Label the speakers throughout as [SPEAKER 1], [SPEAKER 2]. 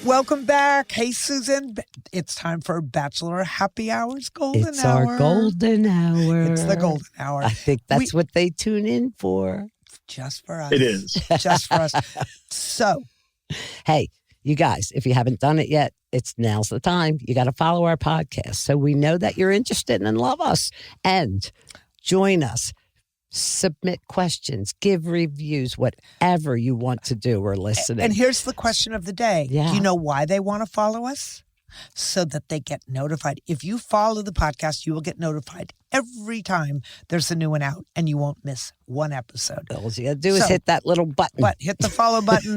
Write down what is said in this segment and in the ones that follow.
[SPEAKER 1] Welcome back. Hey, Susan. It's time for Bachelor Happy Hour's Golden
[SPEAKER 2] It's
[SPEAKER 1] Hour.
[SPEAKER 2] our golden hour.
[SPEAKER 1] It's the golden hour.
[SPEAKER 2] I think that's what they tune in for.
[SPEAKER 1] Just for us.
[SPEAKER 3] It is.
[SPEAKER 1] Just for us. So.
[SPEAKER 2] Hey, you guys, if you haven't done it yet, now's the time. You got to follow our podcast so we know that you're interested and love us. And join us. Submit questions, give reviews, whatever you want to do. We're listening.
[SPEAKER 1] And here's the question of the day.
[SPEAKER 2] Yeah.
[SPEAKER 1] Do you know why they want to follow us? So that they get notified. If you follow the podcast, you will get notified every time there's a new one out, and you won't miss one episode.
[SPEAKER 2] All you got to do is hit that little button.
[SPEAKER 1] Hit the follow button.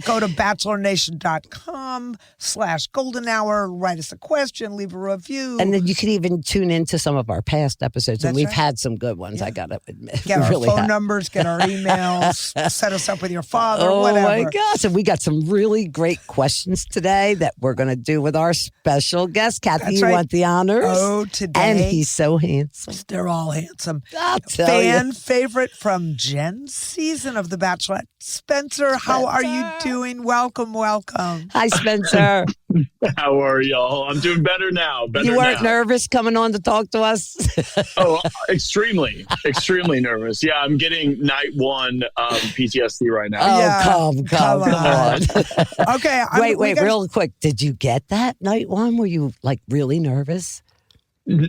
[SPEAKER 1] Go to bachelornation.com/golden hour. Write us a question. Leave a review.
[SPEAKER 2] And then you can even tune into some of our past episodes. And
[SPEAKER 1] That's
[SPEAKER 2] we've
[SPEAKER 1] right.
[SPEAKER 2] had some good ones, I got to admit.
[SPEAKER 1] Get
[SPEAKER 2] We
[SPEAKER 1] our
[SPEAKER 2] really
[SPEAKER 1] phone
[SPEAKER 2] have.
[SPEAKER 1] numbers, get our emails, set us up with your father,
[SPEAKER 2] Oh
[SPEAKER 1] whatever.
[SPEAKER 2] my gosh. And we got some really great questions today that we're going to do with our special guest. Kathy,
[SPEAKER 1] That's
[SPEAKER 2] you
[SPEAKER 1] right.
[SPEAKER 2] want the honors?
[SPEAKER 1] Oh, today.
[SPEAKER 2] And he's so handsome.
[SPEAKER 1] They're all handsome.
[SPEAKER 2] I'll tell
[SPEAKER 1] Fan
[SPEAKER 2] you.
[SPEAKER 1] favorite from Jen's season of The Bachelorette. Spencer, how are you doing? Welcome.
[SPEAKER 2] Hi, Spencer.
[SPEAKER 3] How are y'all? I'm doing better now.
[SPEAKER 2] You weren't nervous coming on to talk to us?
[SPEAKER 3] Oh, extremely nervous. Yeah, I'm getting night one PTSD right now.
[SPEAKER 2] Oh,
[SPEAKER 1] Yeah,
[SPEAKER 2] come on.
[SPEAKER 1] Okay.
[SPEAKER 2] Wait, real quick. Did you get that night one? Were you like really nervous?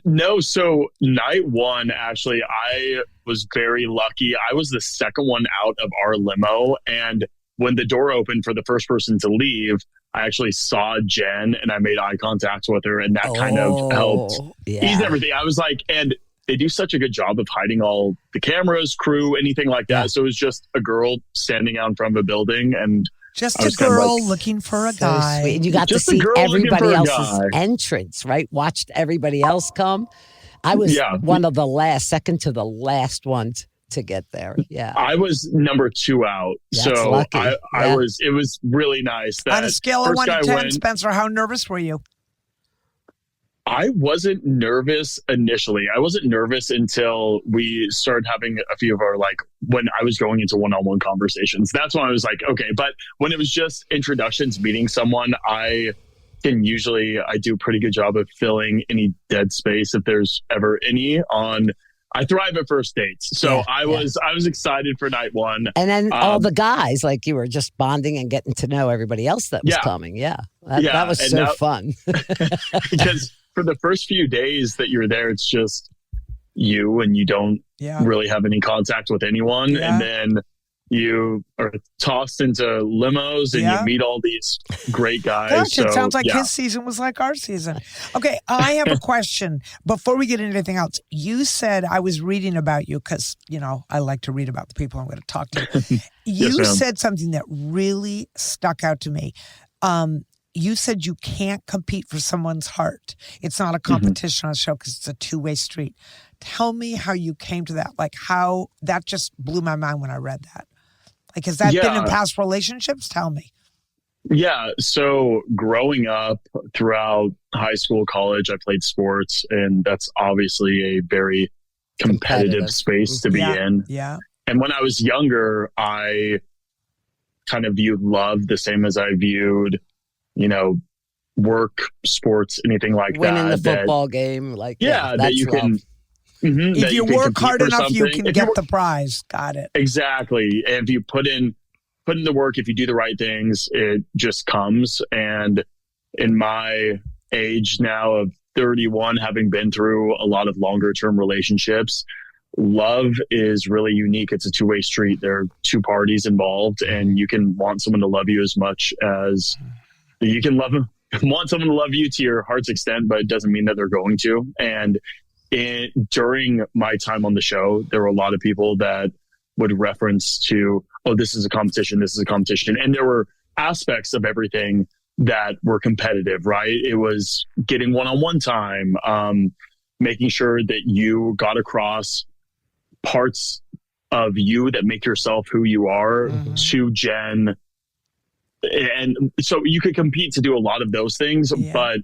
[SPEAKER 3] No, so night one, actually, I was very lucky. I was the second one out of our limo. And when the door opened for the first person to leave, I actually saw Jen and I made eye contact with her. And that kind of helped ease everything. I was like, and they do such a good job of hiding all the cameras, crew, anything like that.
[SPEAKER 2] Yeah.
[SPEAKER 3] So it was just a girl standing out in front of a building and
[SPEAKER 1] Just
[SPEAKER 3] I
[SPEAKER 1] a
[SPEAKER 3] was kind of
[SPEAKER 1] girl
[SPEAKER 3] like,
[SPEAKER 1] looking for a
[SPEAKER 2] So
[SPEAKER 1] guy.
[SPEAKER 2] sweet. And you got
[SPEAKER 3] Just
[SPEAKER 2] to
[SPEAKER 3] a
[SPEAKER 2] see
[SPEAKER 3] girl looking
[SPEAKER 2] everybody
[SPEAKER 3] for a
[SPEAKER 2] else's
[SPEAKER 3] guy.
[SPEAKER 2] entrance, right? Watched everybody else come. I was one of the second to the last ones to get there. Yeah.
[SPEAKER 3] I was number 2 out.
[SPEAKER 2] That's
[SPEAKER 3] so
[SPEAKER 2] lucky.
[SPEAKER 3] it was really nice. That
[SPEAKER 1] On a scale of
[SPEAKER 3] first
[SPEAKER 1] 1 to
[SPEAKER 3] guy
[SPEAKER 1] 10,
[SPEAKER 3] went.
[SPEAKER 1] Spencer, how nervous were you?
[SPEAKER 3] I wasn't nervous initially. I wasn't nervous until we started having a few of our, when I was going into one-on-one conversations. That's when I was like, okay. But when it was just introductions, meeting someone, I do a pretty good job of filling any dead space if there's ever any I thrive at first dates. So I was excited for night one.
[SPEAKER 2] And then all the guys, like you were just bonding and getting to know everybody else that was coming. Yeah. That was so fun.
[SPEAKER 3] Because for the first few days that you're there, it's just you and you don't really have any contact with anyone.
[SPEAKER 1] Yeah.
[SPEAKER 3] And then you are tossed into limos and you meet all these great guys.
[SPEAKER 1] Gosh, it
[SPEAKER 3] So,
[SPEAKER 1] sounds like his season was like our season. Okay, I have a question. Before we get into anything else, you said, I was reading about you because, I like to read about the people I'm going to talk to. You
[SPEAKER 3] ma'am.
[SPEAKER 1] said something that really stuck out to me. You said you can't compete for someone's heart. It's not a competition on a show because it's a two-way street. Tell me how you came to that. How that just blew my mind when I read that. Has that been in past relationships? Tell me.
[SPEAKER 3] Yeah. So growing up throughout high school, college, I played sports, and that's obviously a very competitive space to be in.
[SPEAKER 1] Yeah.
[SPEAKER 3] And when I was younger, I kind of viewed love the same as I viewed, work, sports, anything like
[SPEAKER 2] Winning
[SPEAKER 3] that.
[SPEAKER 2] the football game.
[SPEAKER 3] That you can.
[SPEAKER 1] If you work hard enough, you can get the prize. Got it.
[SPEAKER 3] Exactly. And if you put in the work, if you do the right things, it just comes. And in my age now of 31, having been through a lot of longer term relationships, love is really unique. It's a two-way street. There are two parties involved, and you can want someone to love you as much as you can want someone to love you to your heart's extent, but it doesn't mean that they're going to. And during my time on the show, there were a lot of people that would reference to, oh, this is a competition. And there were aspects of everything that were competitive, right? It was getting one-on-one time, making sure that you got across parts of you that make yourself who you are to Jen. And so you could compete to do a lot of those things, but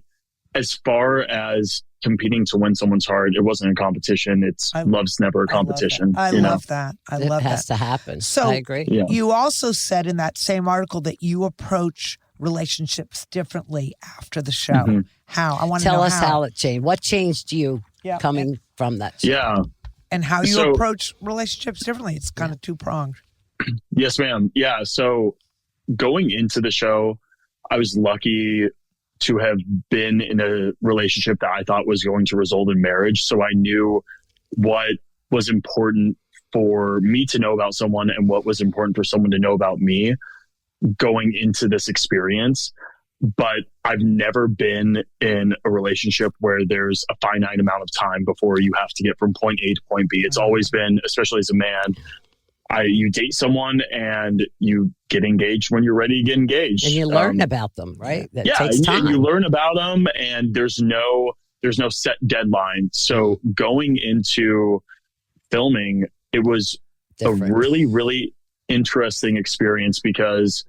[SPEAKER 3] as far as competing to win someone's heart, it wasn't a competition. Love's never a competition.
[SPEAKER 1] I love that.
[SPEAKER 2] It has to happen.
[SPEAKER 1] So
[SPEAKER 2] I agree.
[SPEAKER 1] You also said in that same article that you approach relationships differently after the show.
[SPEAKER 3] Mm-hmm.
[SPEAKER 1] How? I want to know
[SPEAKER 2] Tell us how it changed. What changed you
[SPEAKER 1] Yeah.
[SPEAKER 2] coming from that show?
[SPEAKER 3] Yeah.
[SPEAKER 1] and how you
[SPEAKER 3] So-
[SPEAKER 1] approach relationships differently. It's kind of two-pronged.
[SPEAKER 3] Yes, ma'am. Yeah. So going into the show, I was lucky to have been in a relationship that I thought was going to result in marriage. So I knew what was important for me to know about someone and what was important for someone to know about me going into this experience. But I've never been in a relationship where there's a finite amount of time before you have to get from point A to point B. It's always been, especially as a man, you date someone and you get engaged when you're ready to get engaged.
[SPEAKER 2] And you learn about them, right? That
[SPEAKER 3] Yeah,
[SPEAKER 2] takes
[SPEAKER 3] and
[SPEAKER 2] time.
[SPEAKER 3] you learn about them, and there's no set deadline. So going into filming, it was
[SPEAKER 2] Different.
[SPEAKER 3] a really, really interesting experience because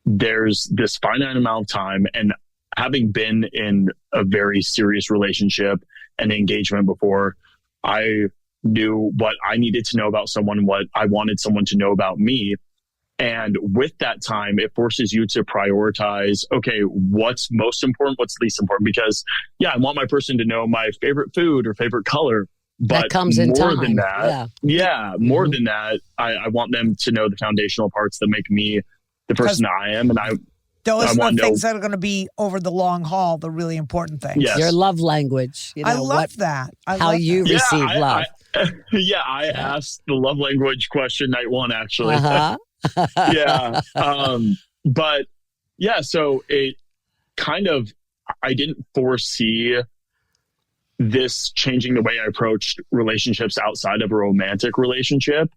[SPEAKER 3] there's this finite amount of time, and having been in a very serious relationship and engagement before, I knew what I needed to know about someone, what I wanted someone to know about me. And with that time, it forces you to prioritize, okay, what's most important, what's least important? Because yeah, I want my person to know my favorite food or favorite color, but
[SPEAKER 2] that comes in
[SPEAKER 3] more
[SPEAKER 2] time.
[SPEAKER 3] than that, more than that, I want them to know the foundational parts that make me the person I am. And
[SPEAKER 1] Those
[SPEAKER 3] I
[SPEAKER 1] are the
[SPEAKER 3] want to
[SPEAKER 1] things
[SPEAKER 3] know-
[SPEAKER 1] that are going to be over the long haul, the really important things.
[SPEAKER 3] Yes.
[SPEAKER 2] Your love language. You know,
[SPEAKER 1] I love
[SPEAKER 2] what,
[SPEAKER 1] that. I
[SPEAKER 2] how
[SPEAKER 1] love
[SPEAKER 2] you
[SPEAKER 1] that.
[SPEAKER 2] receive love.
[SPEAKER 3] I asked the love language question night one, actually.
[SPEAKER 2] Uh-huh.
[SPEAKER 3] Yeah. But yeah, so it kind of, I didn't foresee this changing the way I approached relationships outside of a romantic relationship.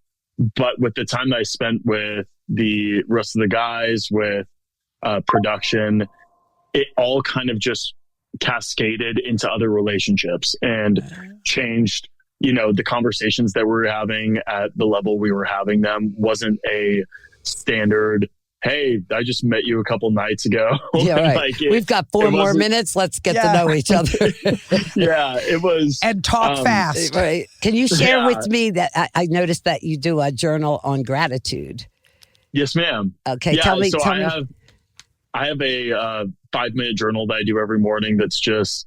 [SPEAKER 3] But with the time that I spent with the rest of the guys, with production, it all kind of just cascaded into other relationships and changed, the conversations that we were having at the level we were having them wasn't a standard, hey, I just met you a couple nights ago.
[SPEAKER 2] Yeah, right.
[SPEAKER 3] Like
[SPEAKER 2] We've got 4 more
[SPEAKER 3] wasn't-
[SPEAKER 2] minutes. Let's get to
[SPEAKER 1] Yeah.
[SPEAKER 2] know each other.
[SPEAKER 3] Yeah, it was.
[SPEAKER 1] And talk fast.
[SPEAKER 2] Right. Can you share
[SPEAKER 3] Yeah.
[SPEAKER 2] with me that I noticed that you do a journal on gratitude?
[SPEAKER 3] Yes, ma'am.
[SPEAKER 2] Okay,
[SPEAKER 3] Yeah,
[SPEAKER 2] tell me.
[SPEAKER 3] so
[SPEAKER 2] tell
[SPEAKER 3] I
[SPEAKER 2] me.
[SPEAKER 3] have a 5-minute journal that I do every morning. That's just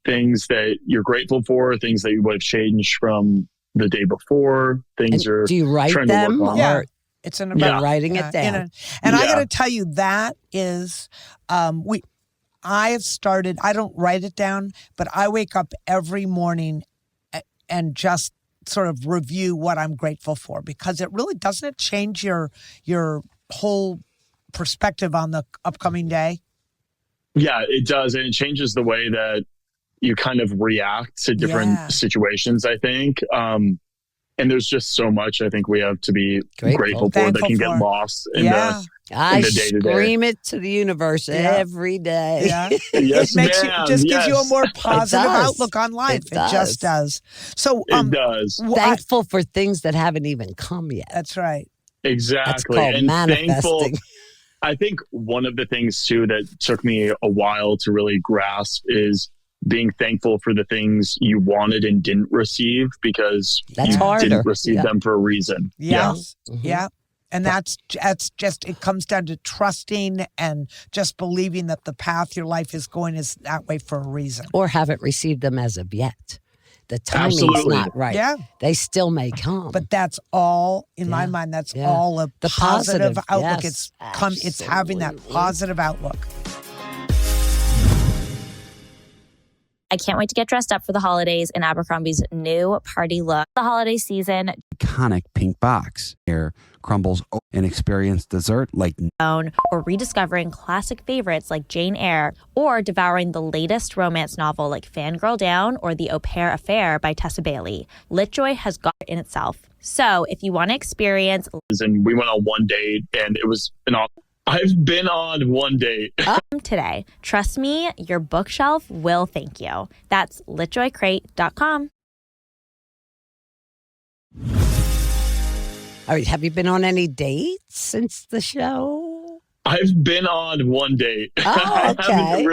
[SPEAKER 3] things that you're grateful for, things that you would have changed from the day before. Things
[SPEAKER 2] And
[SPEAKER 3] are
[SPEAKER 2] do you write
[SPEAKER 3] trying to work
[SPEAKER 2] them?
[SPEAKER 3] on.
[SPEAKER 1] Yeah.
[SPEAKER 2] Or
[SPEAKER 1] It's in
[SPEAKER 3] Yeah.
[SPEAKER 1] about
[SPEAKER 2] writing it down?
[SPEAKER 1] and I
[SPEAKER 3] Yeah.
[SPEAKER 1] got to tell you, that is, I have started, I don't write it down, but I wake up every morning and just sort of review what I'm grateful for, because it really doesn't change your whole perspective on the upcoming day.
[SPEAKER 3] Yeah, it does. And it changes the way that you kind of react to different
[SPEAKER 1] Yeah.
[SPEAKER 3] situations, I think. And there's just so much I think we have to be
[SPEAKER 2] Grateful.
[SPEAKER 3] grateful for that
[SPEAKER 1] Thankful
[SPEAKER 3] can
[SPEAKER 1] for.
[SPEAKER 3] get lost in
[SPEAKER 1] Yeah.
[SPEAKER 2] I
[SPEAKER 3] in the day-to-day.
[SPEAKER 2] scream it to the universe every day.
[SPEAKER 1] Yeah.
[SPEAKER 3] Yes,
[SPEAKER 1] It makes
[SPEAKER 3] ma'am.
[SPEAKER 1] you, just gives you a
[SPEAKER 3] Yes.
[SPEAKER 1] more positive
[SPEAKER 2] does.
[SPEAKER 1] outlook on life.
[SPEAKER 2] It
[SPEAKER 1] It just does. So,
[SPEAKER 3] It does.
[SPEAKER 2] Thankful for things that haven't even come yet.
[SPEAKER 1] that's right.
[SPEAKER 3] Exactly.
[SPEAKER 2] That's called
[SPEAKER 3] And thankful.
[SPEAKER 2] manifesting.
[SPEAKER 3] I think one of the things too that took me a while to really grasp is being thankful for the things you wanted and didn't receive, because
[SPEAKER 2] That's
[SPEAKER 3] you
[SPEAKER 2] harder.
[SPEAKER 3] didn't receive
[SPEAKER 2] Yeah.
[SPEAKER 3] them for a reason.
[SPEAKER 1] Yes.
[SPEAKER 2] Mhm.
[SPEAKER 1] Yeah. And that's just, it comes down to trusting and just believing that the path your life is going is that way for a reason.
[SPEAKER 2] Or haven't received them as of yet. The timing's
[SPEAKER 3] Absolutely.
[SPEAKER 2] not right.
[SPEAKER 1] Yeah.
[SPEAKER 2] They still may come.
[SPEAKER 1] But that's all, in my
[SPEAKER 2] Yeah.
[SPEAKER 1] mind, that's
[SPEAKER 2] Yeah.
[SPEAKER 1] all a
[SPEAKER 2] The
[SPEAKER 1] positive
[SPEAKER 2] positive,
[SPEAKER 1] outlook.
[SPEAKER 2] yes,
[SPEAKER 1] It's having that
[SPEAKER 2] absolutely.
[SPEAKER 1] positive outlook.
[SPEAKER 4] I can't wait to get dressed up for the holidays in Abercrombie's new party look. The holiday season,
[SPEAKER 5] Iconic pink box. Here crumbles and experience dessert like
[SPEAKER 4] or rediscovering classic favorites like Jane Eyre, or devouring the latest romance novel like Fangirl Down or The Au Pair Affair by Tessa Bailey. LitJoy has got it in itself. So if you want to experience
[SPEAKER 3] And we went on one date, and it was I've been on one date.
[SPEAKER 4] today, trust me, your bookshelf will thank you. That's litjoycrate.com.
[SPEAKER 2] All right, have you been on any dates since the show?
[SPEAKER 3] I've been on one date.
[SPEAKER 2] Oh,
[SPEAKER 3] I
[SPEAKER 2] okay.
[SPEAKER 3] haven't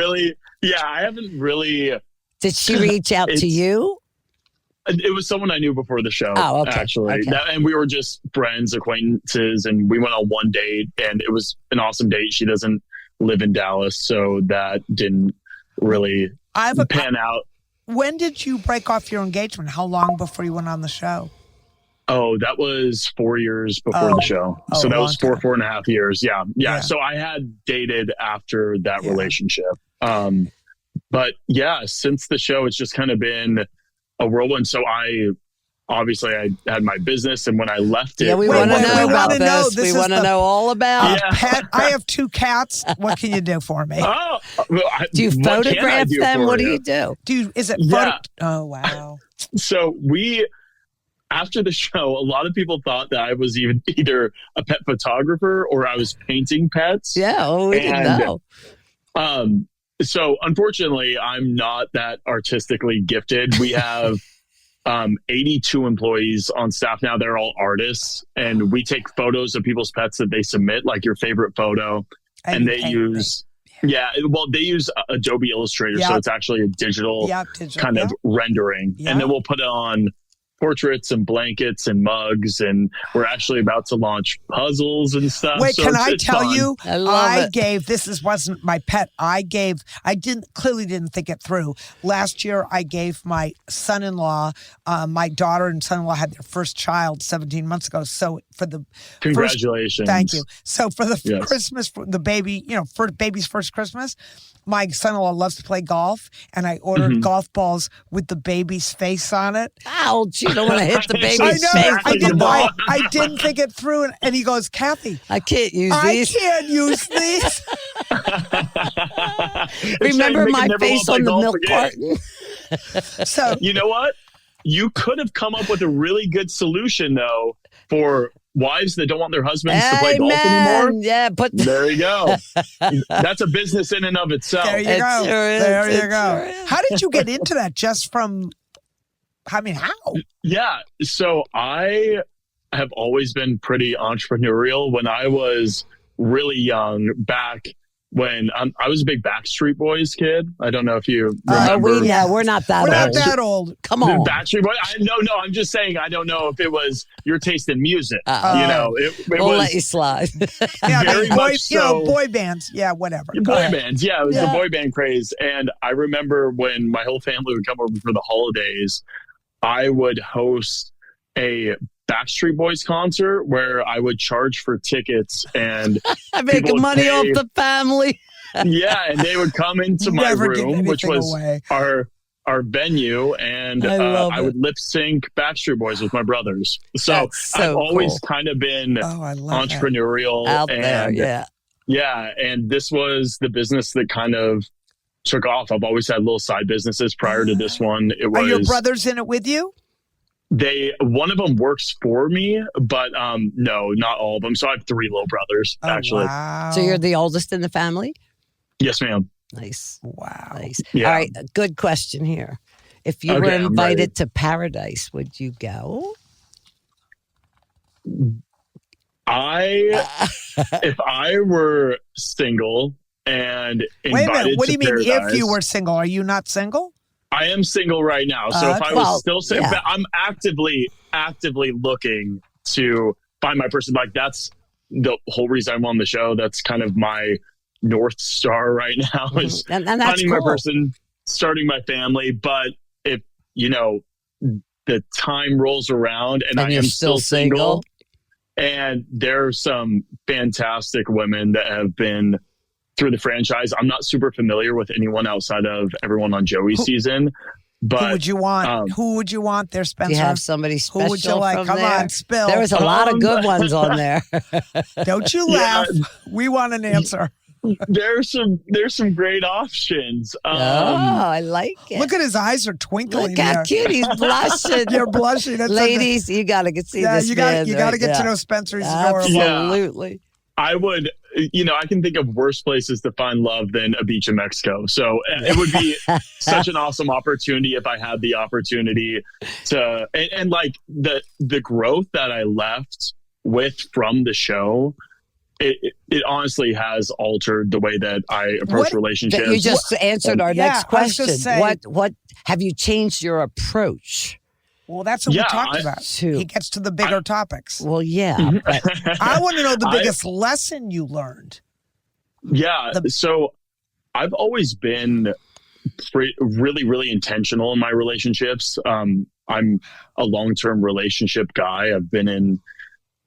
[SPEAKER 3] really.
[SPEAKER 2] Did she reach out to
[SPEAKER 3] It's-
[SPEAKER 2] you?
[SPEAKER 3] It was someone I knew before the show.
[SPEAKER 2] Oh, okay.
[SPEAKER 3] Actually,
[SPEAKER 2] Okay.
[SPEAKER 3] and we were just friends, acquaintances, and we went on one date, and it was an awesome date. She doesn't live in Dallas, so that didn't really pan out.
[SPEAKER 1] When did you break off your engagement? How long before you went on the show?
[SPEAKER 3] Oh, that was 4 years before the show. So that was 4.5 years. Yeah. So I had dated after that relationship. But yeah, since the show, it's just kind of been a whirlwind. So I had my business, and when I left it,
[SPEAKER 2] yeah, we want to know about this. We want to know all about
[SPEAKER 1] pet. I have 2 cats. What can you do for me?
[SPEAKER 3] Oh,
[SPEAKER 2] do you photograph them? What do you do?
[SPEAKER 1] Is it photo? Oh, wow.
[SPEAKER 3] So after the show, a lot of people thought that I was either a pet photographer or I was painting pets.
[SPEAKER 2] Yeah, we didn't know.
[SPEAKER 3] So unfortunately, I'm not that artistically gifted. We have 82 employees on staff now. They're all artists, and we take photos of people's pets that they submit, like your favorite photo, and they use. Yeah, well, they use Adobe Illustrator, so it's actually a digital kind of rendering, and then we'll put it on portraits and blankets and mugs, and we're actually about to launch puzzles and stuff.
[SPEAKER 1] Wait,
[SPEAKER 3] so
[SPEAKER 1] can I tell you?
[SPEAKER 2] I
[SPEAKER 1] gave wasn't my pet. I clearly didn't think it through. Last year, I gave my son-in-law, my daughter and son-in-law had their first child 17 months ago. So for the
[SPEAKER 3] congratulations,
[SPEAKER 1] thank you. So for the Christmas, for the baby, for baby's first Christmas, my son-in-law loves to play golf, and I ordered golf balls with the baby's face on it.
[SPEAKER 2] Ouch! You don't want to hit the baby's face.
[SPEAKER 1] I didn't think it through, and he goes, Kathy,
[SPEAKER 2] I can't use these.
[SPEAKER 1] I can't use these.
[SPEAKER 2] Remember my face on the milk carton?
[SPEAKER 1] So
[SPEAKER 3] you know what? You could have come up with a really good solution, though, for wives that don't want their husbands to play golf anymore.
[SPEAKER 2] Yeah, but
[SPEAKER 3] there you go. That's a business in and of itself.
[SPEAKER 1] There you go. There you go. How did you get into that? Just from, how?
[SPEAKER 3] Yeah. So I have always been pretty entrepreneurial. When I was really young, back when I was a big Backstreet Boys kid. I don't know if you remember.
[SPEAKER 2] We're not that old.
[SPEAKER 1] We're not that old.
[SPEAKER 2] Come on.
[SPEAKER 3] Backstreet Boys? No, I'm just saying I don't know if it was your taste in music.
[SPEAKER 2] We'll let you slide.
[SPEAKER 3] Very much so.
[SPEAKER 1] Boy bands. Yeah, whatever.
[SPEAKER 3] Boy bands. Yeah, it was the boy band craze. And I remember when my whole family would come over for the holidays, I would host a Backstreet Boys concert where I would charge for tickets, and
[SPEAKER 2] I make money off the family.
[SPEAKER 3] Yeah, and they would come into my room, which was our venue, and I would lip sync Backstreet Boys with my brothers. So I've always kind of been entrepreneurial
[SPEAKER 2] out there.
[SPEAKER 3] Yeah, and this was the business that kind of took off. I've always had little side businesses prior to this one.
[SPEAKER 1] Are your brothers in it with you?
[SPEAKER 3] One of them works for me, but no, not all of them. So I have 3 little brothers, actually.
[SPEAKER 1] Wow.
[SPEAKER 2] So you're the oldest in the family?
[SPEAKER 3] Yes, ma'am.
[SPEAKER 2] Nice.
[SPEAKER 1] Wow.
[SPEAKER 2] Nice.
[SPEAKER 3] Yeah.
[SPEAKER 2] All right, a good question here. If you were invited to paradise, would you go?
[SPEAKER 3] If I were single and invited
[SPEAKER 1] Wait a minute, what do you mean
[SPEAKER 3] paradise,
[SPEAKER 1] if you were single? Are you not single?
[SPEAKER 3] I am single right now. So if I was still single, I'm actively looking to find my person. Like, that's the whole reason I'm on the show. That's kind of my North Star right now, is
[SPEAKER 2] and that's
[SPEAKER 3] finding
[SPEAKER 2] cool.
[SPEAKER 3] my person, starting my family. But if, the time rolls around and I am still single, and there are some fantastic women that have been through the franchise. I'm not super familiar with anyone outside of everyone on Joey's season, but
[SPEAKER 1] who would you want? Who would you want there, Spencer?
[SPEAKER 2] Do you have somebody special?
[SPEAKER 1] Who would you like? Come on, spill.
[SPEAKER 2] There was a lot of good ones on there.
[SPEAKER 1] Don't you laugh. We want an answer.
[SPEAKER 3] There's some great options.
[SPEAKER 2] I like it.
[SPEAKER 1] Look at his eyes are twinkling.
[SPEAKER 2] Look how cute he's blushing.
[SPEAKER 1] You're blushing. That's
[SPEAKER 2] Ladies, you got to see this man.
[SPEAKER 1] You got to get to know Spencer. He's adorable.
[SPEAKER 2] Absolutely.
[SPEAKER 3] I would, I can think of worse places to find love than a beach in Mexico. So it would be such an awesome opportunity if I had the opportunity to, and like the growth that I left with from the show, it honestly has altered the way that I approach relationships.
[SPEAKER 2] You just answered our next question.
[SPEAKER 1] Say,
[SPEAKER 2] what have you changed your approach?
[SPEAKER 1] Well, that's what we talked about. He gets to the bigger topics.
[SPEAKER 2] Well, yeah. But
[SPEAKER 1] I want to know the biggest lesson you learned.
[SPEAKER 3] Yeah. So I've always been really, really intentional in my relationships. I'm a long-term relationship guy. I've been in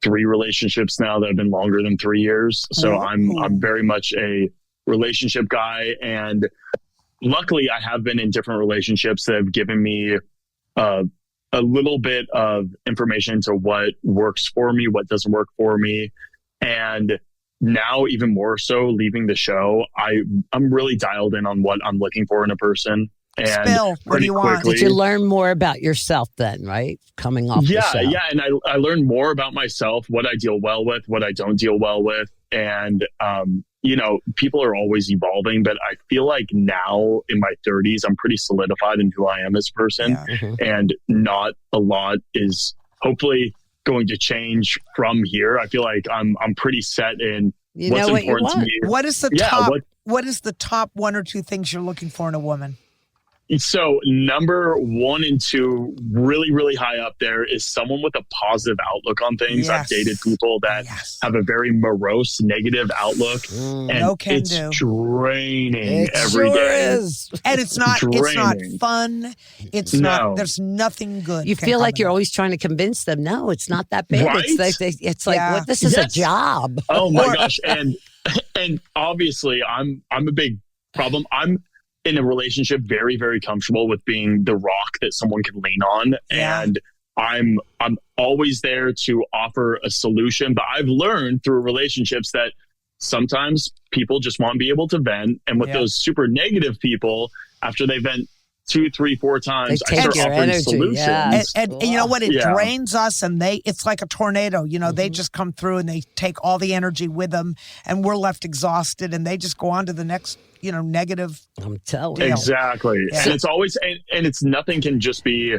[SPEAKER 3] 3 relationships now that have been longer than 3 years. So I'm very much a relationship guy. And luckily I have been in different relationships that have given me a little bit of information into what works for me, what doesn't work for me. And now even more so leaving the show, I'm really dialed in on what I'm looking for in a person. And
[SPEAKER 1] Spill, what do you want?
[SPEAKER 2] Did you learn more about yourself then, right? Coming off the show.
[SPEAKER 3] Yeah. And I learned more about myself, what I deal well with, what I don't deal well with. And, people are always evolving, but I feel like now in my 30s, I'm pretty solidified in who I am as a person.
[SPEAKER 1] Yeah.
[SPEAKER 3] And not a lot is hopefully going to change from here. I feel like I'm pretty set in what's important to me.
[SPEAKER 1] What is the top? What is the top 1 or 2 things you're looking for in a woman?
[SPEAKER 3] So number 1 and 2, really, really high up there, is someone with a positive outlook on things.
[SPEAKER 1] Yes.
[SPEAKER 3] I've dated people that have a very morose, negative outlook, and it's draining every day.
[SPEAKER 1] And it's not fun. It's not. There's nothing good.
[SPEAKER 2] You feel like you're always trying to convince them. No, it's not that bad.
[SPEAKER 3] Right?
[SPEAKER 2] It's like what? This is a job.
[SPEAKER 3] Oh my gosh! And obviously, I'm a big problem. I'm in a relationship very, very comfortable with being the rock that someone can lean on. Yeah. And I'm always there to offer a solution. But I've learned through relationships that sometimes people just want to be able to vent. And with those super negative people, after they vent 2, 3, 4 times, I start offering solutions.
[SPEAKER 2] Yes.
[SPEAKER 1] And you know what? It drains us, and it's like a tornado. They just come through and they take all the energy with them, and we're left exhausted, and they just go on to the next, negative.
[SPEAKER 2] I'm telling you.
[SPEAKER 3] Exactly. Yeah. And it's always, and it's nothing can just be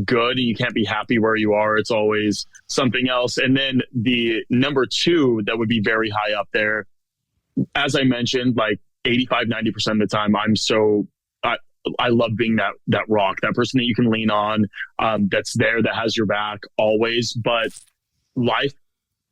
[SPEAKER 3] good, and you can't be happy where you are. It's always something else. And then the number 2 that would be very high up there, as I mentioned, like 85, 90% of the time, I love being that rock, that person that you can lean on, that's there, that has your back always. But life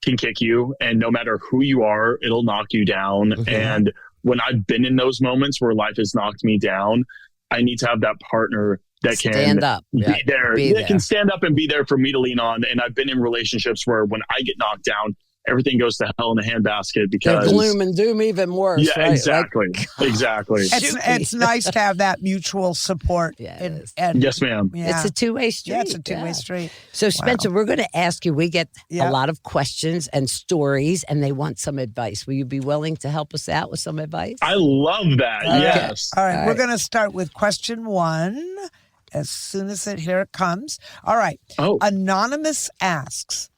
[SPEAKER 3] can kick you, and no matter who you are, it'll knock you down. Mm-hmm. And when I've been in those moments where life has knocked me down, I need to have that partner that can
[SPEAKER 2] stand up,
[SPEAKER 3] be there. That can stand up and be there for me to lean on. And I've been in relationships where when I get knocked down, everything goes to hell in a handbasket because
[SPEAKER 2] the gloom and doom even worse.
[SPEAKER 3] Yeah,
[SPEAKER 2] right?
[SPEAKER 3] exactly. Exactly.
[SPEAKER 1] It's nice to have that mutual support.
[SPEAKER 2] Yes.
[SPEAKER 1] And
[SPEAKER 3] yes, ma'am.
[SPEAKER 1] Yeah.
[SPEAKER 2] It's a two-way street.
[SPEAKER 1] Yeah, it's a two-way street.
[SPEAKER 2] So Spencer, we're going to ask you, we get a lot of questions and stories, and they want some advice. Will you be willing to help us out with some advice?
[SPEAKER 3] I love that.
[SPEAKER 1] Okay.
[SPEAKER 3] Yes.
[SPEAKER 1] All right. We're going to start with question 1 as soon as here it comes. All right. Anonymous asks,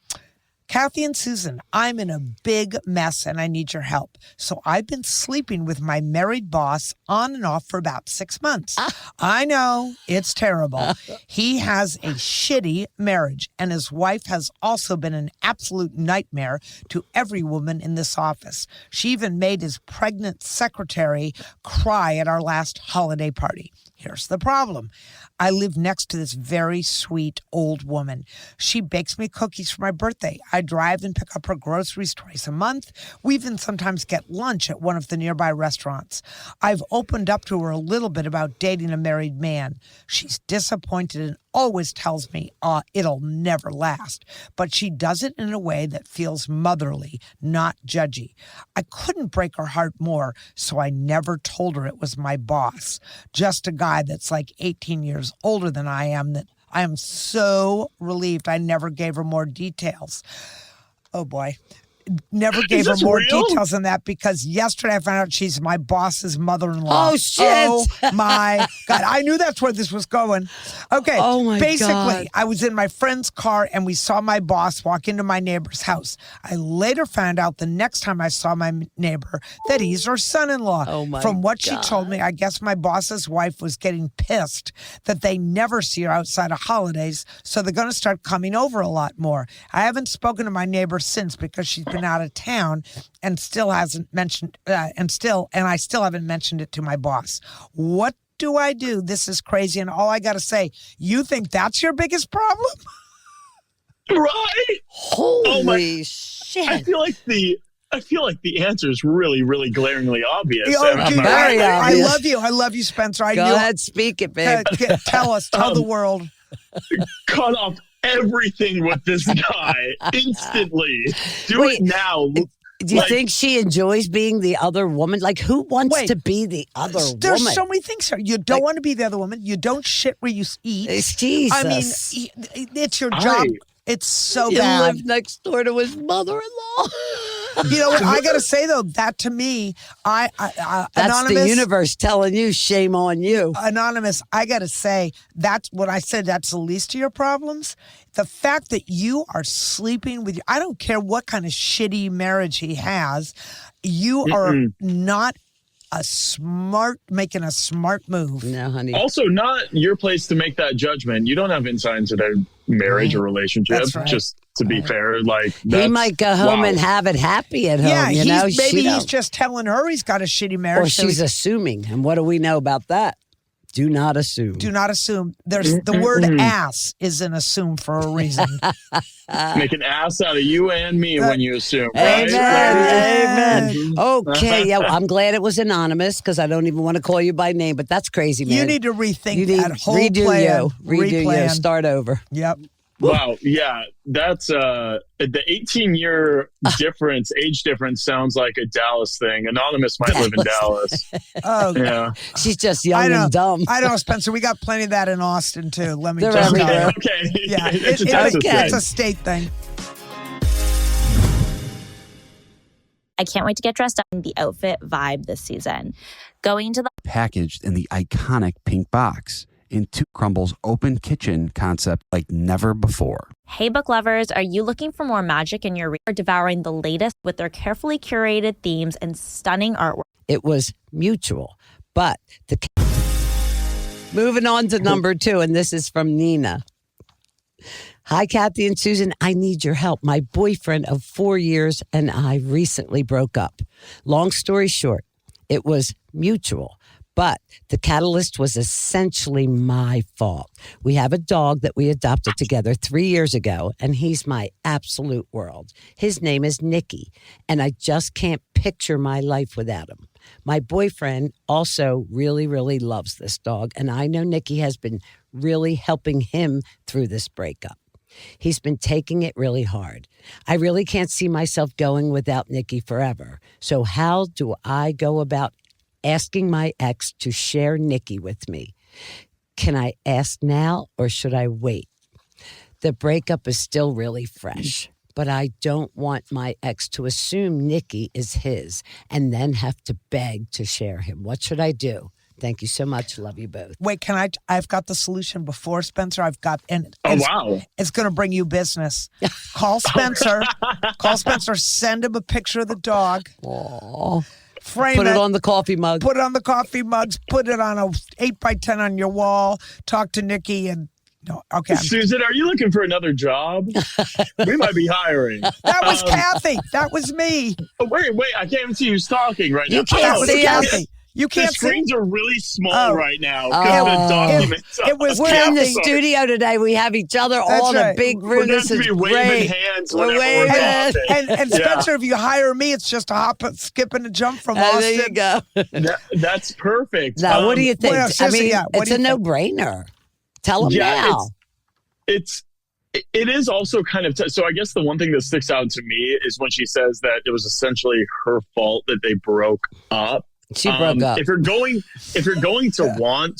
[SPEAKER 1] Kathy and Susan, I'm in a big mess and I need your help. So I've been sleeping with my married boss on and off for about 6 months. I know, it's terrible. He has a shitty marriage, and his wife has also been an absolute nightmare to every woman in this office. She even made his pregnant secretary cry at our last holiday party. Here's the problem. I live next to this very sweet old woman. She bakes me cookies for my birthday. I drive and pick up her groceries twice a month. We even sometimes get lunch at one of the nearby restaurants. I've opened up to her a little bit about dating a married man. She's disappointed and always tells me it'll never last. But she does it in a way that feels motherly, not judgy. I couldn't break her heart more, so I never told her it was my boss. Just a guy that's like 18 years older than I am, that I am so relieved I never gave her more details. Oh boy. Never gave her more details than that, because yesterday I found out she's my boss's mother-in-law.
[SPEAKER 2] Oh, shit.
[SPEAKER 1] Oh, my God. I knew that's where this was going. Okay.
[SPEAKER 2] Oh, my
[SPEAKER 1] Basically,
[SPEAKER 2] God.
[SPEAKER 1] I was in my friend's car and we saw my boss walk into my neighbor's house. I later found out the next time I saw my neighbor that he's her son-in-law.
[SPEAKER 2] Oh, my
[SPEAKER 1] From what
[SPEAKER 2] God.
[SPEAKER 1] she told me, I guess my boss's wife was getting pissed that they never see her outside of holidays, so they're going to start coming over a lot more. I haven't spoken to my neighbor since because she's been out of town and still hasn't mentioned and I still haven't mentioned it to my boss. What do I do? This is crazy, and all I got to say, you think that's your biggest problem?
[SPEAKER 3] Right?
[SPEAKER 2] Holy shit.
[SPEAKER 3] I feel like the I feel like the answer is really, really glaringly obvious.
[SPEAKER 1] Oh, dude,
[SPEAKER 2] very
[SPEAKER 1] I
[SPEAKER 2] obvious.
[SPEAKER 1] love you. I love you, Spencer. I
[SPEAKER 2] Go
[SPEAKER 1] knew.
[SPEAKER 2] ahead, speak it, babe.
[SPEAKER 1] Tell us. Tell the world.
[SPEAKER 3] Cut off everything with this guy instantly. Do
[SPEAKER 2] Wait,
[SPEAKER 3] it now.
[SPEAKER 2] Do you
[SPEAKER 3] Like-
[SPEAKER 2] think she enjoys being the other woman? Like, who wants
[SPEAKER 1] Wait,
[SPEAKER 2] to be the other
[SPEAKER 1] There's
[SPEAKER 2] woman?
[SPEAKER 1] so many things here. You don't want to be the other woman. You don't shit where you eat.
[SPEAKER 2] It's Jesus.
[SPEAKER 1] I mean, it's your job. It's so
[SPEAKER 2] you
[SPEAKER 1] bad.
[SPEAKER 2] live next door to his mother-in-law.
[SPEAKER 1] You know what? I got to say, though, that to me,
[SPEAKER 2] That's
[SPEAKER 1] Anonymous,
[SPEAKER 2] the universe telling you, shame on you.
[SPEAKER 1] Anonymous, I got to say, that's what I said. That's the least of your problems. The fact that you are sleeping with, I don't care what kind of shitty marriage he has, you are not making a smart move.
[SPEAKER 2] No, honey.
[SPEAKER 3] Also, not your place to make that judgment. You don't have insight into their marriage or relationship.
[SPEAKER 1] That's right.
[SPEAKER 3] Just to be fair, like
[SPEAKER 2] He
[SPEAKER 3] that's,
[SPEAKER 2] might go home
[SPEAKER 3] wow.
[SPEAKER 2] and have it happy at home.
[SPEAKER 1] Yeah,
[SPEAKER 2] you know,
[SPEAKER 1] maybe
[SPEAKER 2] She
[SPEAKER 1] he's
[SPEAKER 2] don't.
[SPEAKER 1] just telling her he's got a shitty
[SPEAKER 2] Or
[SPEAKER 1] marriage. so
[SPEAKER 2] she's assuming. And what do we know about that? Do not assume.
[SPEAKER 1] do not assume. There's the word ass isn't assumed for a reason.
[SPEAKER 3] Make an ass out of you and me when you assume. Right?
[SPEAKER 2] Amen.
[SPEAKER 3] Like,
[SPEAKER 2] Amen. Okay. Yeah, I'm glad it was anonymous because I don't even want to call you by name, but that's crazy, man.
[SPEAKER 1] You need to rethink
[SPEAKER 2] You need
[SPEAKER 1] that whole
[SPEAKER 2] redo
[SPEAKER 1] plan.
[SPEAKER 2] you. Redo you.
[SPEAKER 1] Replan.
[SPEAKER 2] Start over.
[SPEAKER 1] Yep.
[SPEAKER 3] wow. Yeah. That's the 18-year difference, age difference sounds like a Dallas thing. Anonymous might live in Dallas.
[SPEAKER 1] Oh,
[SPEAKER 3] Yeah.
[SPEAKER 2] She's just
[SPEAKER 1] I
[SPEAKER 2] young
[SPEAKER 1] know.
[SPEAKER 2] and dumb.
[SPEAKER 1] I know, Spencer. We got plenty of that in Austin too. Let me
[SPEAKER 2] They're
[SPEAKER 1] just tell
[SPEAKER 2] everywhere.
[SPEAKER 1] you.
[SPEAKER 3] Okay.
[SPEAKER 1] Yeah,
[SPEAKER 3] It's a Texas
[SPEAKER 2] okay.
[SPEAKER 1] it's
[SPEAKER 3] thing.
[SPEAKER 1] a state thing.
[SPEAKER 4] I can't wait to get dressed up in the outfit vibe this season. Going to the
[SPEAKER 5] Packaged in the iconic pink box into Crumble's open kitchen concept like never before.
[SPEAKER 4] Hey book lovers, are you looking for more magic in your read or devouring the latest with their carefully curated themes and stunning artwork?
[SPEAKER 2] It was mutual. But moving on to number 2, and this is from Nina. Hi, Kathy and Susan. I need your help. My boyfriend of 4 years and I recently broke up. Long story short, it was mutual, but the catalyst was essentially my fault. We have a dog that we adopted together 3 years ago, and he's my absolute world. His name is Nicky, and I just can't picture my life without him. My boyfriend also really, really loves this dog, and I know Nicky has been really helping him through this breakup. He's been taking it really hard. I really can't see myself going without Nicky forever. So how do I go about asking my ex to share Nicky with me? Can I ask now or should I wait? The breakup is still really fresh, but I don't want my ex to assume Nicky is his and then have to beg to share him. What should I do? Thank you so much. Love you both.
[SPEAKER 1] Wait, I've got the solution before Spencer. And
[SPEAKER 3] Oh, wow.
[SPEAKER 1] it's going to bring you business. Call Spencer. Call Spencer. Send him a picture of the dog.
[SPEAKER 2] Aww.
[SPEAKER 1] Frame
[SPEAKER 2] Put it on the coffee mug.
[SPEAKER 1] Put it on the coffee mugs. Put it on a 8x10 on your wall. Talk to Nicky and no. Okay.
[SPEAKER 3] Susan, are you looking for another job? We might be hiring.
[SPEAKER 1] That was Kathy. That was me.
[SPEAKER 3] Oh, wait, I can't even see who's talking right now.
[SPEAKER 2] You can't
[SPEAKER 1] That was
[SPEAKER 2] see us.
[SPEAKER 1] Kathy. You
[SPEAKER 3] The
[SPEAKER 1] can't see.
[SPEAKER 3] screens are really small
[SPEAKER 1] Oh.
[SPEAKER 3] right now because the documents.
[SPEAKER 1] It was
[SPEAKER 2] We're in the
[SPEAKER 1] Kathy.
[SPEAKER 2] studio today. We have each other all in a
[SPEAKER 1] right.
[SPEAKER 2] big
[SPEAKER 3] We're
[SPEAKER 2] room.
[SPEAKER 3] going
[SPEAKER 2] This
[SPEAKER 3] to
[SPEAKER 2] is
[SPEAKER 3] be waving
[SPEAKER 2] great.
[SPEAKER 3] hands
[SPEAKER 2] We're
[SPEAKER 3] whenever we're
[SPEAKER 2] waving.
[SPEAKER 3] talking.
[SPEAKER 1] And Spencer, if you hire me, it's just a hop, skip, and a jump from Austin.
[SPEAKER 2] There you go.
[SPEAKER 3] That's perfect.
[SPEAKER 2] Now, what do you think?
[SPEAKER 1] well,
[SPEAKER 2] I
[SPEAKER 1] seriously,
[SPEAKER 2] mean,
[SPEAKER 1] yeah, what
[SPEAKER 2] it's
[SPEAKER 1] do
[SPEAKER 2] a
[SPEAKER 1] you think?
[SPEAKER 2] no-brainer. Tell them
[SPEAKER 3] Yeah,
[SPEAKER 2] now.
[SPEAKER 3] it is also kind of so I guess the one thing that sticks out to me is when she says that it was essentially her fault that they broke up.
[SPEAKER 2] She broke up.
[SPEAKER 3] If you're going to want,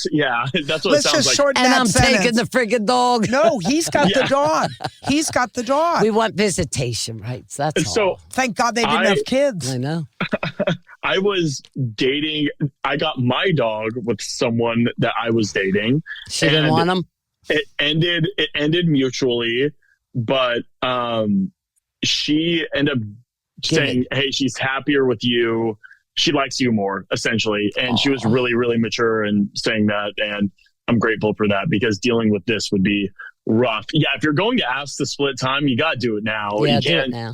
[SPEAKER 3] that's what
[SPEAKER 1] Let's
[SPEAKER 3] it sounds
[SPEAKER 1] just
[SPEAKER 3] like.
[SPEAKER 1] shorten
[SPEAKER 2] And
[SPEAKER 1] that
[SPEAKER 2] I'm
[SPEAKER 1] sentence.
[SPEAKER 2] taking the friggin' dog.
[SPEAKER 1] No, he's got
[SPEAKER 3] Yeah.
[SPEAKER 1] the dog. He's got the dog.
[SPEAKER 2] We want visitation rights. That's
[SPEAKER 3] So
[SPEAKER 2] all.
[SPEAKER 1] Thank God they didn't have kids.
[SPEAKER 2] I know.
[SPEAKER 3] I was dating. I got my dog with someone that I was dating.
[SPEAKER 2] She didn't
[SPEAKER 3] And
[SPEAKER 2] want him.
[SPEAKER 3] It ended mutually, but she ended up saying, "Hey, she's happier with you. She likes you more, essentially." And she was really, really mature in saying that, and I'm grateful for that because dealing with this would be rough. Yeah, if you're going to ask to split time, you got to do it now.
[SPEAKER 2] Yeah,
[SPEAKER 3] you
[SPEAKER 2] do it
[SPEAKER 3] can't.
[SPEAKER 2] now.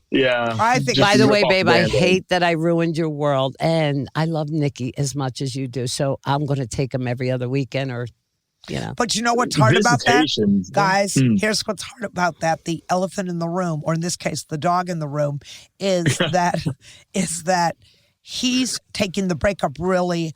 [SPEAKER 3] Yeah.
[SPEAKER 1] I think-
[SPEAKER 3] just
[SPEAKER 2] By the
[SPEAKER 3] rip
[SPEAKER 2] way,
[SPEAKER 3] off
[SPEAKER 2] babe, I
[SPEAKER 3] Band-Aid.
[SPEAKER 2] hate that I ruined your world, and I love Nicky as much as you do. So I'm going to take him every other weekend or
[SPEAKER 1] But you know what's hard about that?
[SPEAKER 3] Visitations.
[SPEAKER 1] Guys, here's what's hard about that. The elephant in the room, or in this case, the dog in the room, is that he's taking the breakup really,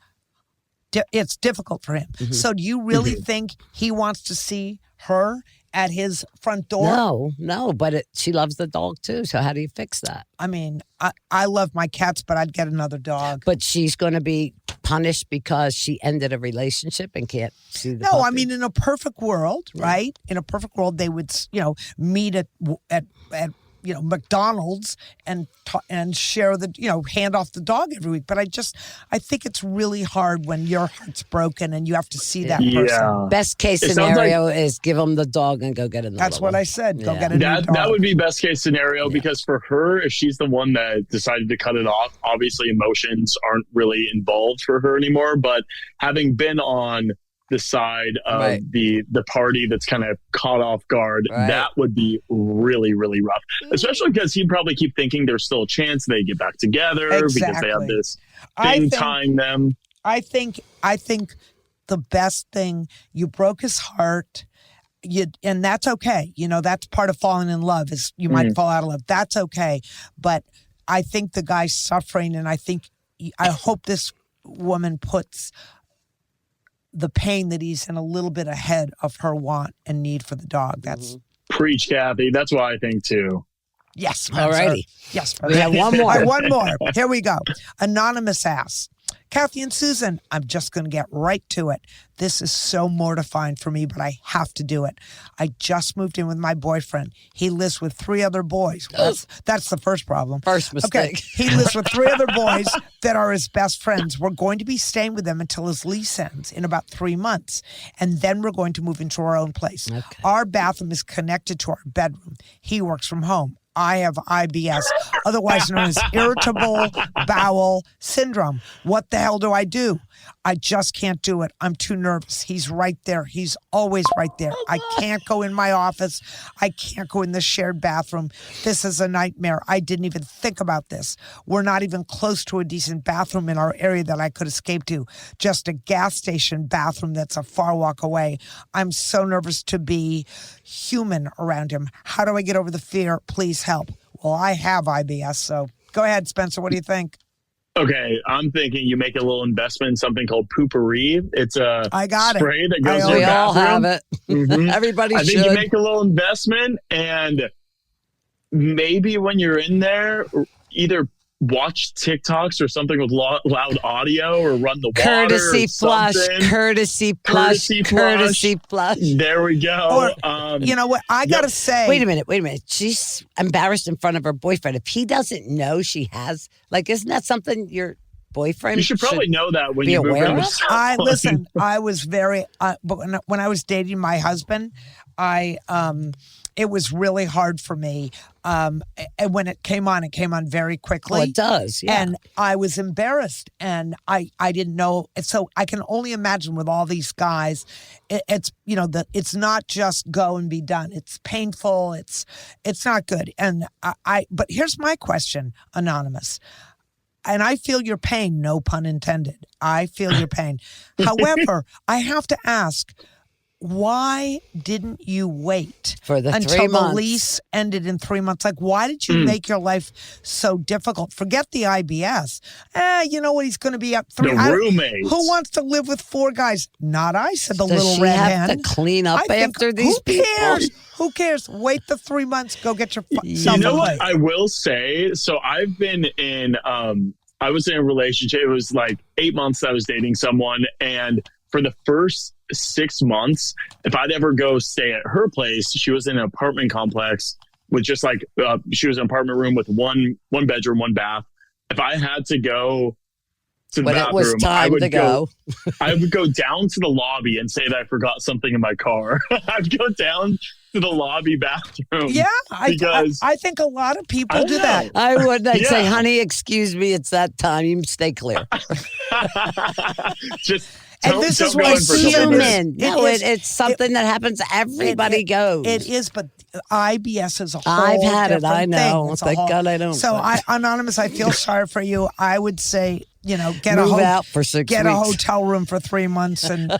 [SPEAKER 1] it's difficult for him. So do you really think he wants to see her at his front door?
[SPEAKER 2] No, but she loves the dog too. So how do you fix that?
[SPEAKER 1] I mean, I love my cats, but I'd get another dog.
[SPEAKER 2] But she's going to be punished because she ended a relationship and can't see the
[SPEAKER 1] No,
[SPEAKER 2] puppy.
[SPEAKER 1] I mean, in a perfect world, right? In a perfect world, they would, meet at McDonald's and share hand off the dog every week. But I think it's really hard when your heart's broken and you have to see that person.
[SPEAKER 2] Best case
[SPEAKER 3] It sounds
[SPEAKER 2] scenario is give him the dog and go get another
[SPEAKER 1] That's what
[SPEAKER 2] one.
[SPEAKER 1] I said. Go
[SPEAKER 2] Yeah.
[SPEAKER 1] get a new dog.
[SPEAKER 3] That would be best case scenario because for her, if she's the one that decided to cut it off, obviously emotions aren't really involved for her anymore. But having been on the side of the party that's kind of caught off guard, that would be really, really rough. Especially because he'd probably keep thinking there's still a chance they get back together because they have this thing tying them.
[SPEAKER 1] I think the best thing, you broke his heart. And that's okay. That's part of falling in love is you might fall out of love. That's okay. But I think the guy's suffering, and I hope this woman puts the pain that he's in a little bit ahead of her want and need for the dog. That's
[SPEAKER 3] Preach, Kathy. That's what I think too.
[SPEAKER 1] yes. Spencer.
[SPEAKER 2] Alrighty.
[SPEAKER 1] Yes. Spencer.
[SPEAKER 2] We have one more.
[SPEAKER 1] All right, one more. Here we go. Anonymous asks, Kathy and Susan, I'm just going to get right to it. This is so mortifying for me, but I have to do it. I just moved in with my boyfriend. He lives with 3 other boys. That's the first problem.
[SPEAKER 2] First mistake.
[SPEAKER 1] Okay, he lives with 3 other boys that are his best friends. We're going to be staying with them until his lease ends in about 3 months. And then we're going to move into our own place.
[SPEAKER 2] Okay.
[SPEAKER 1] Our bathroom is connected to our bedroom. He works from home. I have IBS, otherwise known as irritable bowel syndrome. What the hell do? I just can't do it. I'm too nervous. He's right there. He's always right there. I can't go in my office. I can't go in the shared bathroom. This is a nightmare. I didn't even think about this. We're not even close to a decent bathroom in our area that I could escape to. Just a gas station bathroom that's a far walk away. I'm so nervous to be human around him. How do I get over the fear? Please help. Well, I have IBS, so go ahead, Spencer. What do you think?
[SPEAKER 3] Okay, I'm thinking you make a little investment in something called Poopery. It's a spray that goes in your
[SPEAKER 2] We all
[SPEAKER 3] bathroom.
[SPEAKER 2] have it. Everybody
[SPEAKER 3] I
[SPEAKER 2] should.
[SPEAKER 3] think you make a little investment, and maybe when you're in there, either watch TikToks or something with loud audio, or run the water.
[SPEAKER 2] Courtesy
[SPEAKER 3] or
[SPEAKER 2] flush.
[SPEAKER 3] something.
[SPEAKER 2] Courtesy flush. Courtesy flush.
[SPEAKER 3] There we go.
[SPEAKER 1] Or, you know what? I gotta say.
[SPEAKER 2] Wait a minute. She's embarrassed in front of her boyfriend. If he doesn't know she has, isn't that something your boyfriend
[SPEAKER 3] You should probably know that when
[SPEAKER 2] be
[SPEAKER 3] you move
[SPEAKER 2] aware
[SPEAKER 3] in with
[SPEAKER 2] of?
[SPEAKER 3] someone.
[SPEAKER 1] Listen, I was very, but when I was dating my husband, it was really hard for me. And when it came on very quickly.
[SPEAKER 2] Oh, it does, yeah.
[SPEAKER 1] And I was embarrassed, and I didn't know. So I can only imagine with all these guys, it's not just go and be done. It's painful. It's not good. And but here's my question, Anonymous. And I feel your pain, no pun intended. I feel your pain. However, I have to ask, why didn't you wait
[SPEAKER 2] for the 3
[SPEAKER 1] until
[SPEAKER 2] months?
[SPEAKER 1] The lease ended in 3 months? Why did you make your life so difficult? Forget the IBS. You know what? He's going to be up 3.
[SPEAKER 3] The roommates.
[SPEAKER 1] Who wants to live with 4 guys? Not I, said the
[SPEAKER 2] Does
[SPEAKER 1] little
[SPEAKER 2] she
[SPEAKER 1] red
[SPEAKER 2] have
[SPEAKER 1] hen.
[SPEAKER 2] to clean up
[SPEAKER 1] I think,
[SPEAKER 2] after these
[SPEAKER 1] Who cares? Who cares? Wait the 3 months. Go get your
[SPEAKER 3] You know what I will say? So I've been in, I was in a relationship. It was 8 months that I was dating someone. And for the first 6 months, if I'd ever go stay at her place, she was in an apartment complex with just she was in an apartment room with one bedroom, 1 bath. If I had to go to the
[SPEAKER 2] when
[SPEAKER 3] bathroom,
[SPEAKER 2] it was time to go.
[SPEAKER 3] I would go down to the lobby and say that I forgot something in my car. I'd go down to the lobby bathroom.
[SPEAKER 1] Yeah,
[SPEAKER 3] because
[SPEAKER 1] I think a lot of people do that.
[SPEAKER 2] I would say, honey, excuse me, it's that time. You stay clear.
[SPEAKER 3] Just
[SPEAKER 1] And this is
[SPEAKER 3] don't
[SPEAKER 1] why
[SPEAKER 3] go in for
[SPEAKER 2] It's
[SPEAKER 3] something.
[SPEAKER 2] human. It's something that happens. Everybody goes.
[SPEAKER 1] It is, but IBS is a whole
[SPEAKER 2] I've had it. I
[SPEAKER 1] different
[SPEAKER 2] know.
[SPEAKER 1] thing. It's a
[SPEAKER 2] Thank
[SPEAKER 1] whole-
[SPEAKER 2] God I don't.
[SPEAKER 1] So, Anonymous, I feel sorry for you. I would say get
[SPEAKER 2] Move out for 6
[SPEAKER 1] get a
[SPEAKER 2] weeks.
[SPEAKER 1] hotel room for 3 months, and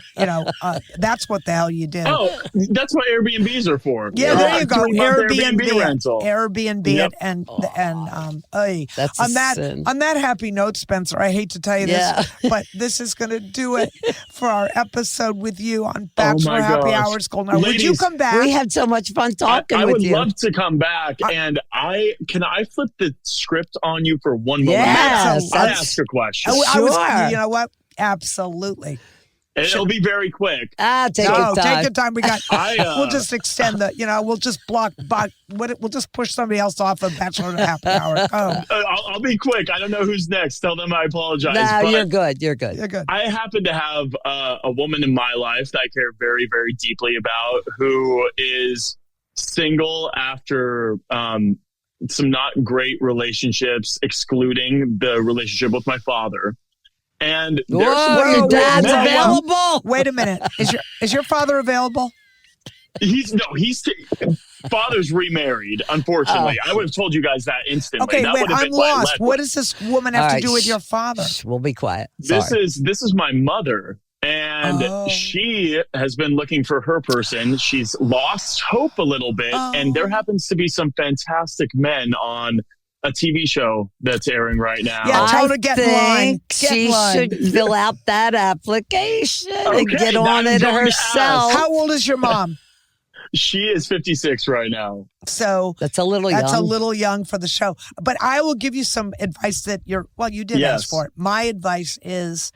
[SPEAKER 1] that's what the hell you did.
[SPEAKER 3] Oh, that's what Airbnbs are for.
[SPEAKER 1] Yeah, there you go.
[SPEAKER 3] 3-month
[SPEAKER 1] Airbnb
[SPEAKER 3] rental.
[SPEAKER 1] Airbnb
[SPEAKER 3] Yep.
[SPEAKER 1] it, and
[SPEAKER 2] That's
[SPEAKER 1] on
[SPEAKER 2] a
[SPEAKER 1] that
[SPEAKER 2] sin.
[SPEAKER 1] on that happy note, Spencer. I hate to tell you
[SPEAKER 2] Yeah.
[SPEAKER 1] this, but this is going to do it for our episode with you on Bachelor
[SPEAKER 3] my
[SPEAKER 1] Happy
[SPEAKER 3] gosh.
[SPEAKER 1] Hours. Golden Hour. Would you
[SPEAKER 3] Ladies,
[SPEAKER 1] come back?
[SPEAKER 2] We had so much fun talking
[SPEAKER 3] I
[SPEAKER 2] with
[SPEAKER 3] would
[SPEAKER 2] you.
[SPEAKER 3] love to come back, and I flip the script on you for one moment.
[SPEAKER 2] Yes,
[SPEAKER 3] I'll
[SPEAKER 2] that's-
[SPEAKER 3] ask a question.
[SPEAKER 1] I was,
[SPEAKER 2] Sure.
[SPEAKER 1] you know what? Absolutely.
[SPEAKER 3] And it'll be very quick.
[SPEAKER 2] Take
[SPEAKER 1] No,
[SPEAKER 2] your time.
[SPEAKER 1] take your time. We got.
[SPEAKER 3] I,
[SPEAKER 1] we'll just extend the. We'll just we'll just push somebody else off of Bachelor Happy Hour. Oh,
[SPEAKER 3] I'll be quick. I don't know who's next. Tell them I apologize.
[SPEAKER 2] No,
[SPEAKER 3] but
[SPEAKER 2] you're good. You're good.
[SPEAKER 1] you're good.
[SPEAKER 3] I happen to have a woman in my life that I care very, very deeply about, who is single after some not great relationships, excluding the relationship with my father. And there's some
[SPEAKER 2] Whoa, your
[SPEAKER 3] great
[SPEAKER 2] dad's
[SPEAKER 3] men.
[SPEAKER 2] available.
[SPEAKER 1] Wait a minute. Is your father available?
[SPEAKER 3] Father's remarried, unfortunately. I would have told you guys that instantly.
[SPEAKER 1] Okay,
[SPEAKER 3] That
[SPEAKER 1] wait.
[SPEAKER 3] would have
[SPEAKER 1] I'm
[SPEAKER 3] been why I
[SPEAKER 1] lost.
[SPEAKER 3] left.
[SPEAKER 1] What does this woman have
[SPEAKER 2] All
[SPEAKER 1] to
[SPEAKER 2] right,
[SPEAKER 1] do with
[SPEAKER 2] shh,
[SPEAKER 1] your father?
[SPEAKER 2] shh, we'll be quiet.
[SPEAKER 3] This
[SPEAKER 2] Sorry.
[SPEAKER 3] is my mother, and
[SPEAKER 1] Oh.
[SPEAKER 3] she has been looking for her person. She's lost hope a little bit, and there
[SPEAKER 1] Oh.
[SPEAKER 3] happens to be some fantastic men on a TV show that's airing right now.
[SPEAKER 1] Yeah, tell her to
[SPEAKER 2] I
[SPEAKER 1] get in line.
[SPEAKER 2] think
[SPEAKER 1] Get in
[SPEAKER 2] she
[SPEAKER 1] line.
[SPEAKER 2] should fill out that application and
[SPEAKER 3] Okay,
[SPEAKER 2] get on
[SPEAKER 3] I'm
[SPEAKER 2] it
[SPEAKER 3] going to
[SPEAKER 2] herself.
[SPEAKER 1] How old is your mom?
[SPEAKER 3] She is 56 right now.
[SPEAKER 1] So
[SPEAKER 2] That's a little
[SPEAKER 1] that's
[SPEAKER 2] young.
[SPEAKER 1] a little young for the show. But I will give you some advice that you did
[SPEAKER 3] Yes.
[SPEAKER 1] ask for it. My advice is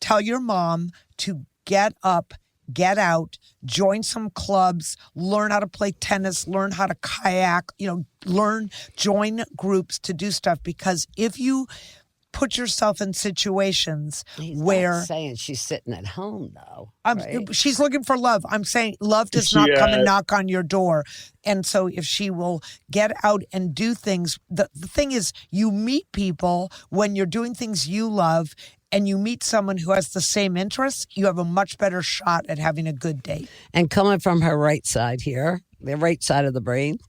[SPEAKER 1] tell your mom to get up, get out, join some clubs, learn how to play tennis, learn how to kayak, join groups to do stuff. Because if you put yourself in situations
[SPEAKER 2] He's
[SPEAKER 1] where
[SPEAKER 2] not saying she's sitting at home though.
[SPEAKER 1] I'm,
[SPEAKER 2] right?
[SPEAKER 1] she's looking for love. I'm saying love does not come and
[SPEAKER 3] Yeah.
[SPEAKER 1] knock on your door. And so if she will get out and do things, the thing is you meet people when you're doing things you love and you meet someone who has the same interests, you have a much better shot at having a good date.
[SPEAKER 2] And coming from her right side here, the right side of the brain,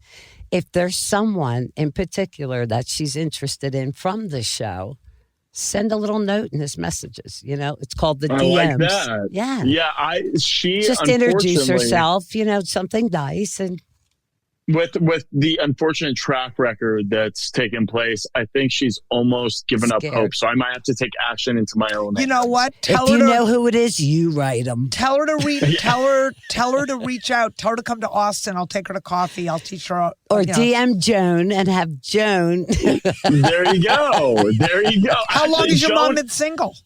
[SPEAKER 2] if there's someone in particular that she's interested in from the show, send a little note in his messages. It's called the
[SPEAKER 3] I
[SPEAKER 2] DMs.
[SPEAKER 3] like that.
[SPEAKER 2] Yeah.
[SPEAKER 3] Yeah, she
[SPEAKER 2] Just introduce
[SPEAKER 3] unfortunately,
[SPEAKER 2] herself, something nice. And
[SPEAKER 3] with the unfortunate track record that's taken place. I think she's almost given up
[SPEAKER 2] Scared.
[SPEAKER 3] hope. So I might have to take action into my own
[SPEAKER 1] You
[SPEAKER 3] hands.
[SPEAKER 1] know what?
[SPEAKER 2] if you know who it is, you write them.
[SPEAKER 1] Tell her to tell her to reach out. Tell her to come to Austin. I'll take her to coffee. I'll teach her.
[SPEAKER 2] Or DM Joan and have Joan.
[SPEAKER 3] There you go. There you go.
[SPEAKER 1] How long
[SPEAKER 3] Actually,
[SPEAKER 1] has your mom
[SPEAKER 3] Joan-
[SPEAKER 1] been single?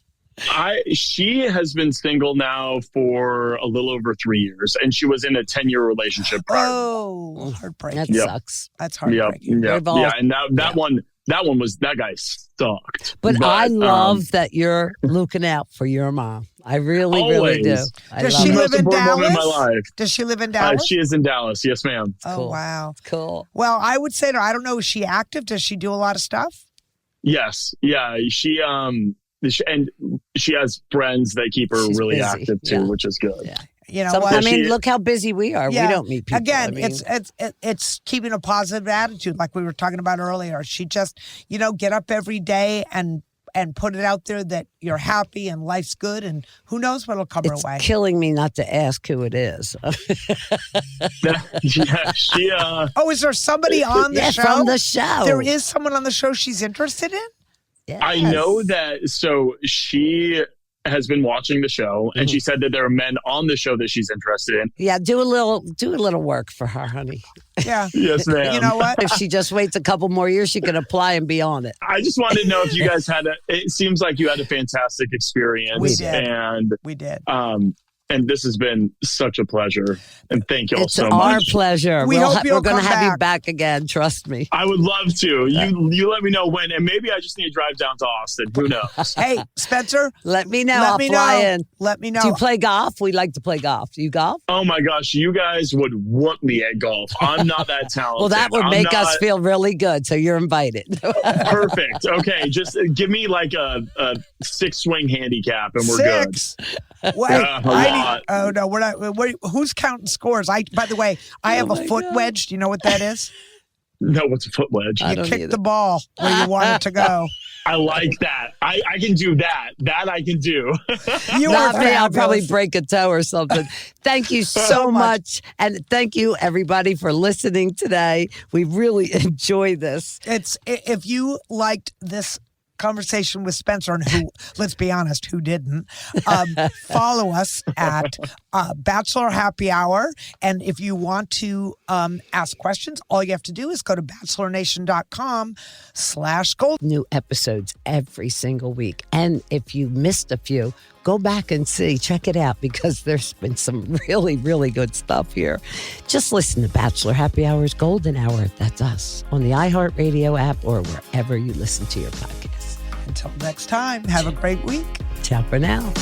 [SPEAKER 3] She has been single now for a little over 3 years, and she was in a 10-year relationship prior.
[SPEAKER 1] Oh, heartbreaking.
[SPEAKER 2] That
[SPEAKER 3] Yep.
[SPEAKER 2] sucks.
[SPEAKER 1] That's
[SPEAKER 3] Yep,
[SPEAKER 1] heartbreaking.
[SPEAKER 3] yep,
[SPEAKER 2] We've all-
[SPEAKER 3] yeah, and that guy sucked.
[SPEAKER 2] But I love that you're looking out for your mom. I really, really do.
[SPEAKER 3] Always.
[SPEAKER 2] I
[SPEAKER 1] Does
[SPEAKER 2] love
[SPEAKER 1] she
[SPEAKER 2] it.
[SPEAKER 3] the
[SPEAKER 1] live
[SPEAKER 3] most
[SPEAKER 1] in
[SPEAKER 3] important woman in my
[SPEAKER 1] Dallas?
[SPEAKER 3] life.
[SPEAKER 1] Does she live in Dallas?
[SPEAKER 3] She is in Dallas. Yes, ma'am.
[SPEAKER 1] Oh,
[SPEAKER 2] Cool.
[SPEAKER 1] wow.
[SPEAKER 2] Cool.
[SPEAKER 1] Well, I would say to her, I don't know, is she active? Does she do a lot of stuff?
[SPEAKER 3] Yes. Yeah. She has friends that keep her
[SPEAKER 2] She's
[SPEAKER 3] really
[SPEAKER 2] busy.
[SPEAKER 3] active too,
[SPEAKER 2] Yeah.
[SPEAKER 3] which is good.
[SPEAKER 2] Yeah.
[SPEAKER 1] You know
[SPEAKER 2] Some-
[SPEAKER 1] what?
[SPEAKER 2] I mean,
[SPEAKER 3] She-
[SPEAKER 2] look how busy we are.
[SPEAKER 1] Yeah.
[SPEAKER 2] We don't meet people.
[SPEAKER 1] Again,
[SPEAKER 2] I mean,
[SPEAKER 1] it's keeping a positive attitude like we were talking about earlier. She just, get up every day and put it out there that you're happy and life's good and who knows what'll come her
[SPEAKER 2] it's
[SPEAKER 1] way.
[SPEAKER 2] killing me not to ask who it is.
[SPEAKER 3] Yeah. She
[SPEAKER 1] Oh, is there somebody on the
[SPEAKER 2] yeah,
[SPEAKER 1] show?
[SPEAKER 2] from the show.
[SPEAKER 1] There is someone on the show she's interested in?
[SPEAKER 2] Yes.
[SPEAKER 3] I know that. So she has been watching the show, and she said that there are men on the show that she's interested in.
[SPEAKER 2] Yeah, do a little work for her, honey.
[SPEAKER 1] Yeah.
[SPEAKER 3] Yes, ma'am.
[SPEAKER 1] You know what?
[SPEAKER 2] If she just waits a couple more years, she can apply and be on it.
[SPEAKER 3] I just wanted to know if you guys it seems like you had a fantastic experience.
[SPEAKER 1] We did.
[SPEAKER 3] And
[SPEAKER 1] We did.
[SPEAKER 3] and this has been such a pleasure. And thank y'all
[SPEAKER 2] It's
[SPEAKER 3] so
[SPEAKER 2] our
[SPEAKER 3] much.
[SPEAKER 2] pleasure.
[SPEAKER 1] We hope
[SPEAKER 2] we're
[SPEAKER 1] you'll
[SPEAKER 2] going to
[SPEAKER 1] come
[SPEAKER 2] have you
[SPEAKER 1] back.
[SPEAKER 2] back again. Trust me.
[SPEAKER 3] I would love to. You let me know when, and maybe I just need to drive down to Austin. Who knows?
[SPEAKER 1] Hey, Spencer,
[SPEAKER 2] Let me know.
[SPEAKER 1] let
[SPEAKER 2] I'll
[SPEAKER 1] me
[SPEAKER 2] fly
[SPEAKER 1] know.
[SPEAKER 2] in.
[SPEAKER 1] Let me know.
[SPEAKER 2] Do you play golf? We like to play golf. Do you golf?
[SPEAKER 3] Oh my gosh, you guys would want me at golf. I'm not that talented.
[SPEAKER 2] Well, that would
[SPEAKER 3] I'm
[SPEAKER 2] make us
[SPEAKER 3] not-
[SPEAKER 2] feel really good. So you're invited.
[SPEAKER 3] perfect. Okay, just give me like a 6-swing handicap, and we're good.
[SPEAKER 1] 6. Wait,
[SPEAKER 3] Yeah, a lot.
[SPEAKER 1] oh no, we're not. Who's counting scores? By the way, I have a
[SPEAKER 2] my
[SPEAKER 1] foot
[SPEAKER 2] God.
[SPEAKER 1] wedge. Do you know what that is?
[SPEAKER 3] No, what's a foot wedge?
[SPEAKER 2] I
[SPEAKER 1] You
[SPEAKER 2] don't
[SPEAKER 1] kick
[SPEAKER 2] either.
[SPEAKER 1] the ball where you want it to go.
[SPEAKER 3] I like that. I I can do that. That I can do.
[SPEAKER 1] You
[SPEAKER 2] Not
[SPEAKER 1] are
[SPEAKER 2] me. I'll probably
[SPEAKER 1] fabulous.
[SPEAKER 2] break a toe or something. Thank you so much. And thank you, everybody, for listening today. We really enjoy this.
[SPEAKER 1] If you liked this conversation with Spencer, and who, let's be honest, who didn't, follow us at Bachelor Happy Hour. And if you want to ask questions, all you have to do is go to bachelornation.com/gold.
[SPEAKER 2] New episodes every single week. And if you missed a few, go back and see. Check it out because there's been some really, really good stuff here. Just listen to Bachelor Happy Hour's Golden Hour. That's us on the iHeartRadio app or wherever you listen to your podcast.
[SPEAKER 1] Until next time, have a great week.
[SPEAKER 2] Ciao for now.